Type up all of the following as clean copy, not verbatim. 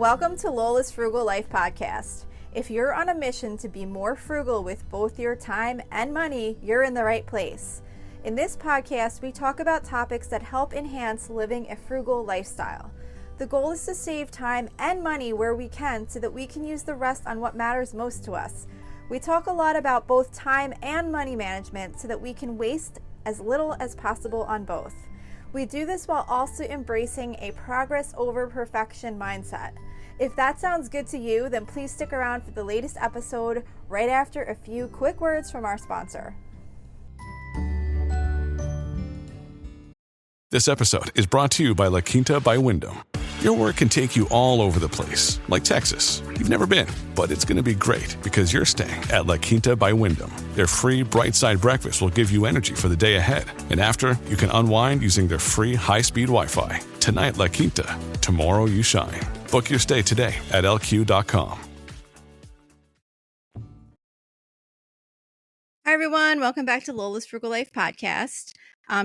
Welcome to Lola's Frugal Life Podcast. If you're on a mission to be more frugal with both your time and money, you're in the right place. In this podcast, we talk about topics that help enhance living a frugal lifestyle. The goal is to save time and money where we can so that we can use the rest on what matters most to us. We talk a lot about both time and money management so that we can waste as little as possible on both. We do this while also embracing a progress over perfection mindset. If that sounds good to you, then please stick around for the latest episode right after a few quick words from our sponsor. This episode is brought to you by La Quinta by Wyndham. Your work can take you all over the place, like Texas. You've never been, but it's going to be great because you're staying at La Quinta by Wyndham. Their free Bright Side breakfast will give you energy for the day ahead. And after, you can unwind using their free high-speed Wi-Fi. Tonight, La Quinta. Tomorrow, you shine. Book your stay today at lq.com. Hi, everyone. Welcome back to Lola's Frugal Life Podcast.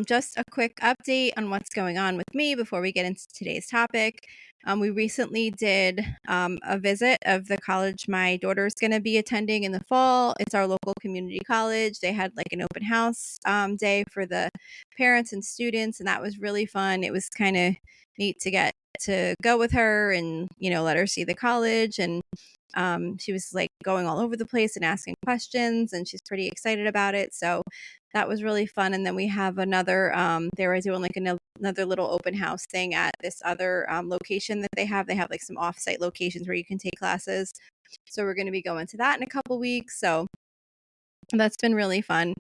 Just a quick update on what's going on with me before we get into today's topic. We recently did a visit of the college my daughter's going to be attending in the fall. It's our local community college. They had like an open house day for the parents and students, and that was really fun. It was kind of neat to get to go with her and, let her see the college. And she was like going all over the place and asking questions, and she's pretty excited about it. So that was really fun. And then we have another, they were doing like another little open house thing at this other location that they have. They have like some offsite locations where you can take classes. So we're going to be going to that in a couple weeks. So that's been really fun.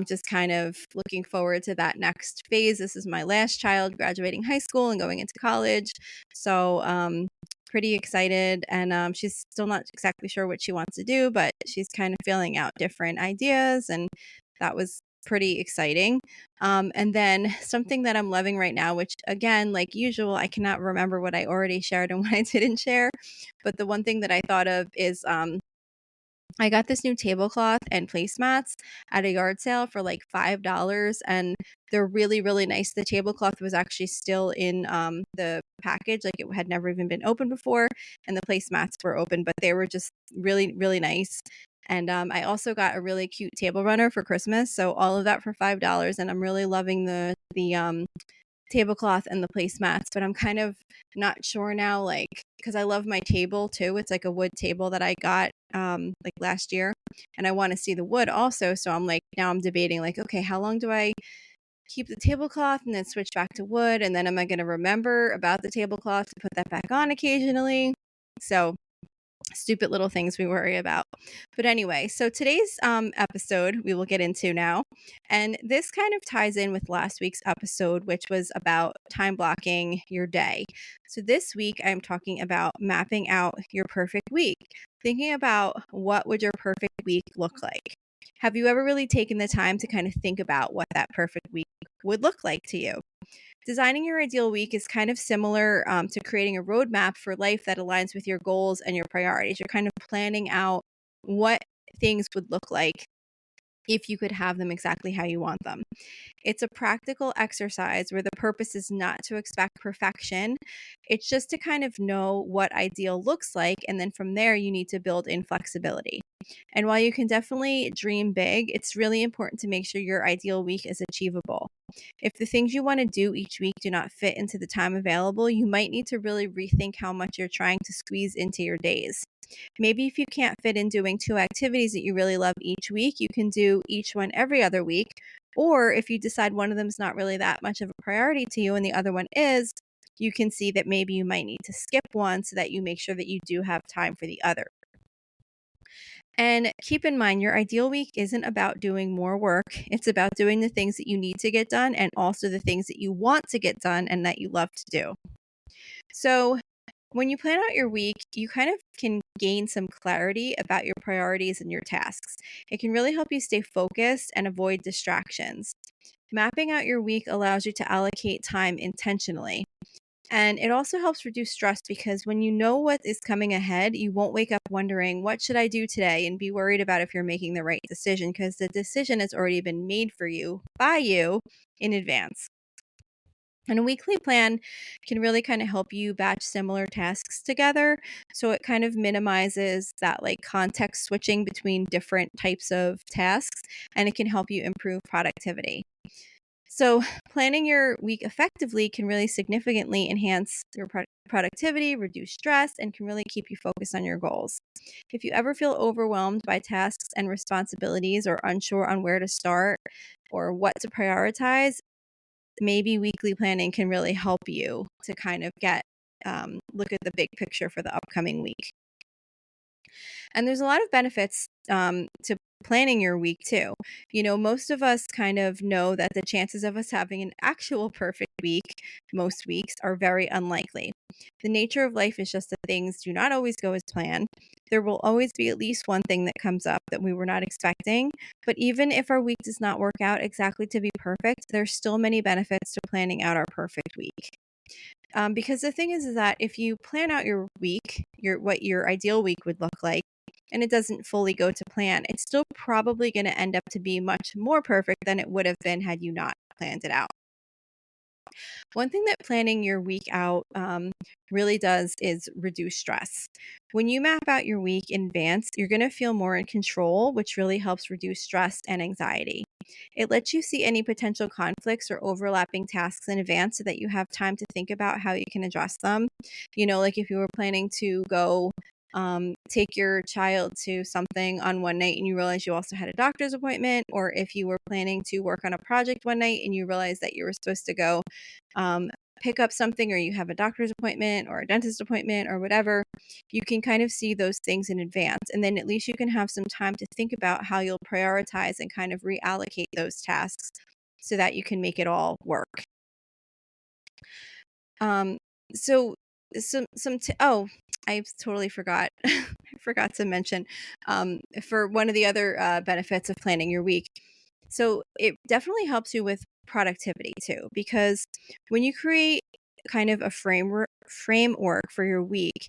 Just kind of looking forward to that next phase. This is my last child graduating high school and going into college. So pretty excited. And she's still not exactly sure what she wants to do, but she's kind of feeling out different ideas. And that was pretty exciting. And then something that I'm loving right now, which again, like usual, I cannot remember what I already shared and what I didn't share. But the one thing that I thought of is I got this new tablecloth and placemats at a yard sale for like $5, and they're really, really nice. The tablecloth was actually still in the package, like it had never even been opened before, and the placemats were open, but they were just really, really nice. And I also got a really cute table runner for Christmas, so all of that for $5, and I'm really loving the tablecloth and the placemats, but I'm kind of not sure now, like, because I love my table too. It's like a wood table that I got like last year, and I want to see the wood also. So I'm like, now I'm debating like, okay, how long do I keep the tablecloth and then switch back to wood? And then am I going to remember about the tablecloth to put that back on occasionally? So stupid little things we worry about. But anyway, so today's episode we will get into now, and this kind of ties in with last week's episode, which was about time blocking your day. So this week I'm talking about mapping out your perfect week, thinking about what would your perfect week look like. Have you ever really taken the time to kind of think about what that perfect week would look like to you? Designing your ideal week is kind of similar to creating a roadmap for life that aligns with your goals and your priorities. You're kind of planning out what things would look like if you could have them exactly how you want them. It's a practical exercise where the purpose is not to expect perfection. It's just to kind of know what ideal looks like. And then from there, you need to build in flexibility. And while you can definitely dream big, it's really important to make sure your ideal week is achievable. If the things you want to do each week do not fit into the time available, you might need to really rethink how much you're trying to squeeze into your days. Maybe if you can't fit in doing 2 activities that you really love each week, you can do each one every other week. Or if you decide one of them is not really that much of a priority to you and the other one is, you can see that maybe you might need to skip one so that you make sure that you do have time for the other. And keep in mind, your ideal week isn't about doing more work. It's about doing the things that you need to get done and also the things that you want to get done and that you love to do. So when you plan out your week, you kind of can gain some clarity about your priorities and your tasks. It can really help you stay focused and avoid distractions. Mapping out your week allows you to allocate time intentionally. And it also helps reduce stress because when you know what is coming ahead, you won't wake up wondering, what should I do today? And be worried about if you're making the right decision because the decision has already been made for you by you in advance. And a weekly plan can really kind of help you batch similar tasks together. So it kind of minimizes that like context switching between different types of tasks, and it can help you improve productivity. So, planning your week effectively can really significantly enhance your productivity, reduce stress, and can really keep you focused on your goals. If you ever feel overwhelmed by tasks and responsibilities or unsure on where to start or what to prioritize, maybe weekly planning can really help you to kind of look at the big picture for the upcoming week. And there's a lot of benefits to planning your week too. Most of us kind of know that the chances of us having an actual perfect week most weeks are very unlikely. The nature of life is just that things do not always go as planned. There will always be at least one thing that comes up that we were not expecting. But even if our week does not work out exactly to be perfect, there's still many benefits to planning out our perfect week. Because the thing is that if you plan out your week, what your ideal week would look like, and it doesn't fully go to plan, it's still probably going to end up to be much more perfect than it would have been had you not planned it out. One thing that planning your week out really does is reduce stress. When you map out your week in advance, you're going to feel more in control, which really helps reduce stress and anxiety. It lets you see any potential conflicts or overlapping tasks in advance so that you have time to think about how you can address them. Like if you were planning to go take your child to something on one night and you realize you also had a doctor's appointment, or if you were planning to work on a project one night and you realize that you were supposed to go um, pick up something, or you have a doctor's appointment or a dentist appointment or whatever, you can kind of see those things in advance. And then at least you can have some time to think about how you'll prioritize and kind of reallocate those tasks so that you can make it all work. Um, so oh, I totally forgot. I forgot to mention for one of the other benefits of planning your week. So it definitely helps you with productivity too, because when you create kind of a framework for your week,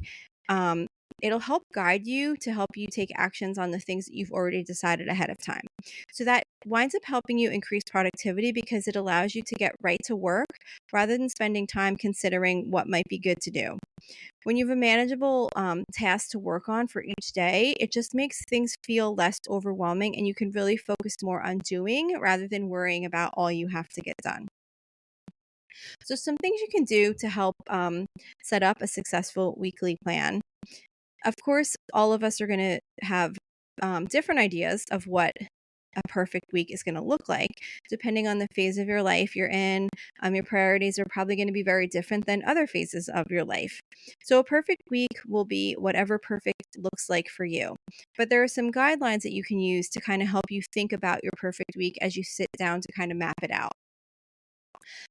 um, it'll help guide you to help you take actions on the things that you've already decided ahead of time. So that winds up helping you increase productivity because it allows you to get right to work rather than spending time considering what might be good to do. When you have a manageable task to work on for each day, it just makes things feel less overwhelming and you can really focus more on doing rather than worrying about all you have to get done. So, some things you can do to help set up a successful weekly plan. Of course, all of us are going to have different ideas of what a perfect week is going to look like, depending on the phase of your life you're in. Your priorities are probably going to be very different than other phases of your life. So, a perfect week will be whatever perfect looks like for you. But there are some guidelines that you can use to kind of help you think about your perfect week as you sit down to kind of map it out.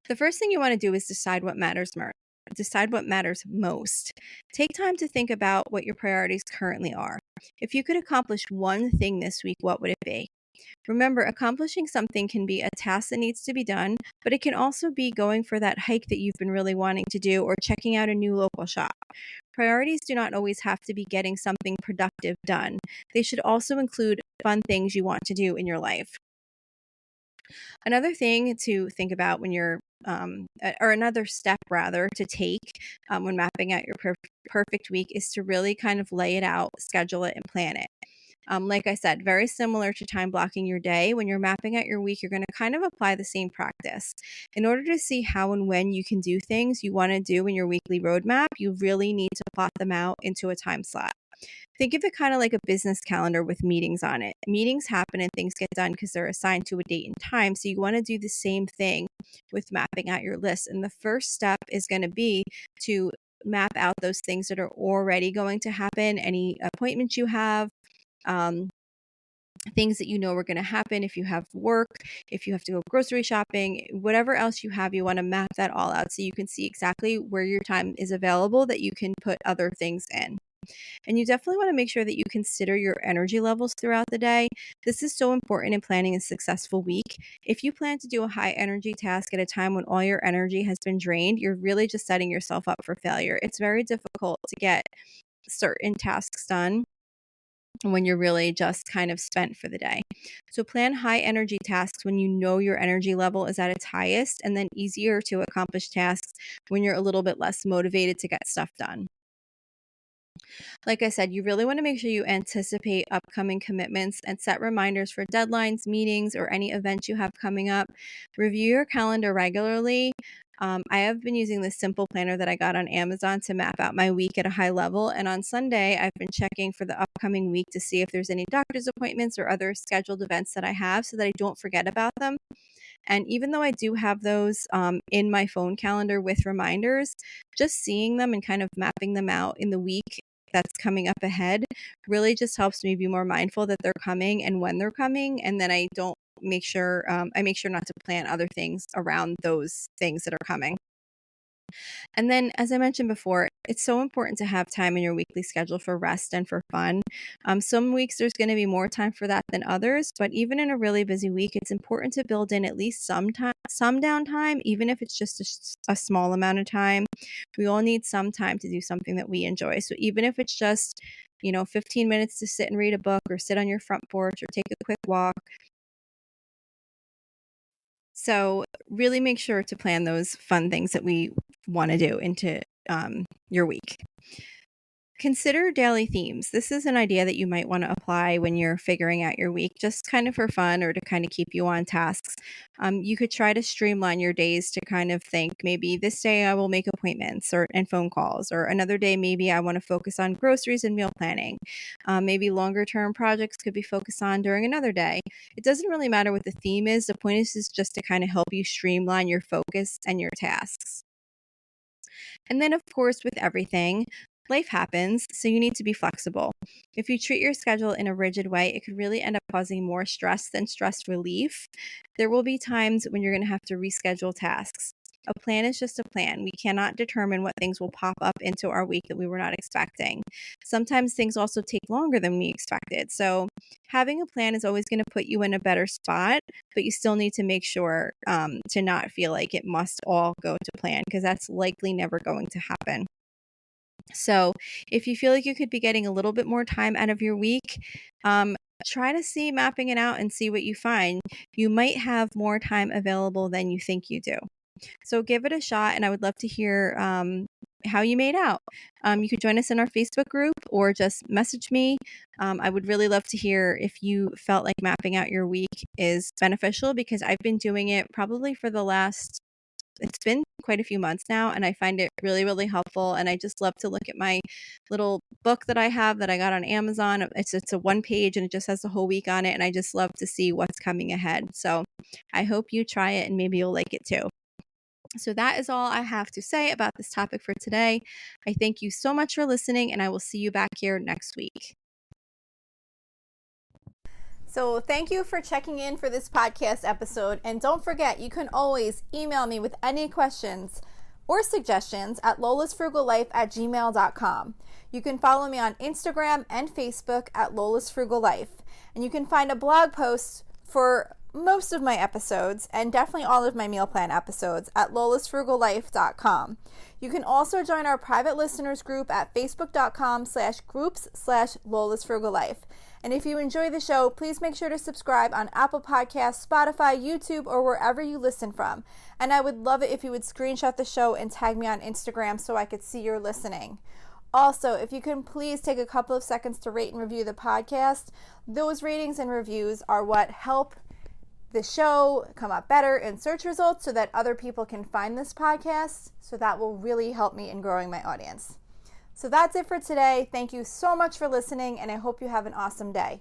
The first thing you want to do is decide what matters most. Take time to think about what your priorities currently are. If you could accomplish one thing this week, what would it be? Remember, accomplishing something can be a task that needs to be done, but it can also be going for that hike that you've been really wanting to do or checking out a new local shop. Priorities do not always have to be getting something productive done. They should also include fun things you want to do in your life. Another thing to think about when you're, or another step rather, to take when mapping out your perfect week is to really kind of lay it out, schedule it, and plan it. Like I said, very similar to time blocking your day. When you're mapping out your week, you're going to kind of apply the same practice. In order to see how and when you can do things you want to do in your weekly roadmap, you really need to plot them out into a time slot. Think of it kind of like a business calendar with meetings on it. Meetings happen and things get done because they're assigned to a date and time. So you want to do the same thing with mapping out your list. And the first step is going to be to map out those things that are already going to happen, any appointments you have, um, things that you know are going to happen if you have work, if you have to go grocery shopping, whatever else you have, you want to map that all out so you can see exactly where your time is available that you can put other things in. And you definitely want to make sure that you consider your energy levels throughout the day. This is so important in planning a successful week. If you plan to do a high energy task at a time when all your energy has been drained, you're really just setting yourself up for failure. It's very difficult to get certain tasks done when you're really just kind of spent for the day. So plan high energy tasks when you know your energy level is at its highest, and then easier to accomplish tasks when you're a little bit less motivated to get stuff done. Like I said, you really want to make sure you anticipate upcoming commitments and set reminders for deadlines, meetings, or any events you have coming up. Review your calendar regularly. I have been using this simple planner that I got on Amazon to map out my week at a high level. And on Sunday, I've been checking for the upcoming week to see if there's any doctor's appointments or other scheduled events that I have so that I don't forget about them. And even though I do have those in my phone calendar with reminders, just seeing them and kind of mapping them out in the week that's coming up ahead really just helps me be more mindful that they're coming and when they're coming. And then I make sure not to plan other things around those things that are coming. And then, as I mentioned before, it's so important to have time in your weekly schedule for rest and for fun. Some weeks there's going to be more time for that than others, but even in a really busy week, it's important to build in at least some downtime, even if it's just a small amount of time. We all need some time to do something that we enjoy. So even if it's just 15 minutes to sit and read a book or sit on your front porch or take a quick walk. So really make sure to plan those fun things that we want to do into your week. Consider daily themes. This is an idea that you might want to apply when you're figuring out your week, just kind of for fun or to kind of keep you on tasks. You could try to streamline your days to kind of think maybe this day I will make appointments and phone calls, or another day maybe I want to focus on groceries and meal planning. Maybe longer term projects could be focused on during another day. It doesn't really matter what the theme is. The point is just to kind of help you streamline your focus and your tasks. And then, of course, with everything, life happens, so you need to be flexible. If you treat your schedule in a rigid way, it could really end up causing more stress than stress relief. There will be times when you're going to have to reschedule tasks. A plan is just a plan. We cannot determine what things will pop up into our week that we were not expecting. Sometimes things also take longer than we expected. So, having a plan is always going to put you in a better spot, but you still need to make sure to not feel like it must all go to plan, because that's likely never going to happen. So, if you feel like you could be getting a little bit more time out of your week, try to see mapping it out and see what you find. You might have more time available than you think you do. So give it a shot, and I would love to hear how you made out. You could join us in our Facebook group or just message me. I would really love to hear if you felt like mapping out your week is beneficial, because I've been doing it probably for it's been quite a few months now, and I find it really, really helpful. And I just love to look at my little book that I have that I got on Amazon. It's a one page and it just has the whole week on it. And I just love to see what's coming ahead. So I hope you try it and maybe you'll like it too. So that is all I have to say about this topic for today. I thank you so much for listening, and I will see you back here next week. So thank you for checking in for this podcast episode. And don't forget, you can always email me with any questions or suggestions at lolasfrugallife@gmail.com. You can follow me on Instagram and Facebook at lolasfrugallife. And you can find a blog post for most of my episodes and definitely all of my meal plan episodes at lolasfrugallife.com. You can also join our private listeners group at facebook.com/groups/lolasfrugallife. And if you enjoy the show, please make sure to subscribe on Apple Podcasts, Spotify, YouTube, or wherever you listen from. And I would love it if you would screenshot the show and tag me on Instagram so I could see you're listening. Also, if you can please take a couple of seconds to rate and review the podcast. Those ratings and reviews are what help the show come up better in search results so that other people can find this podcast. So that will really help me in growing my audience. So that's it for today. Thank you so much for listening, and I hope you have an awesome day.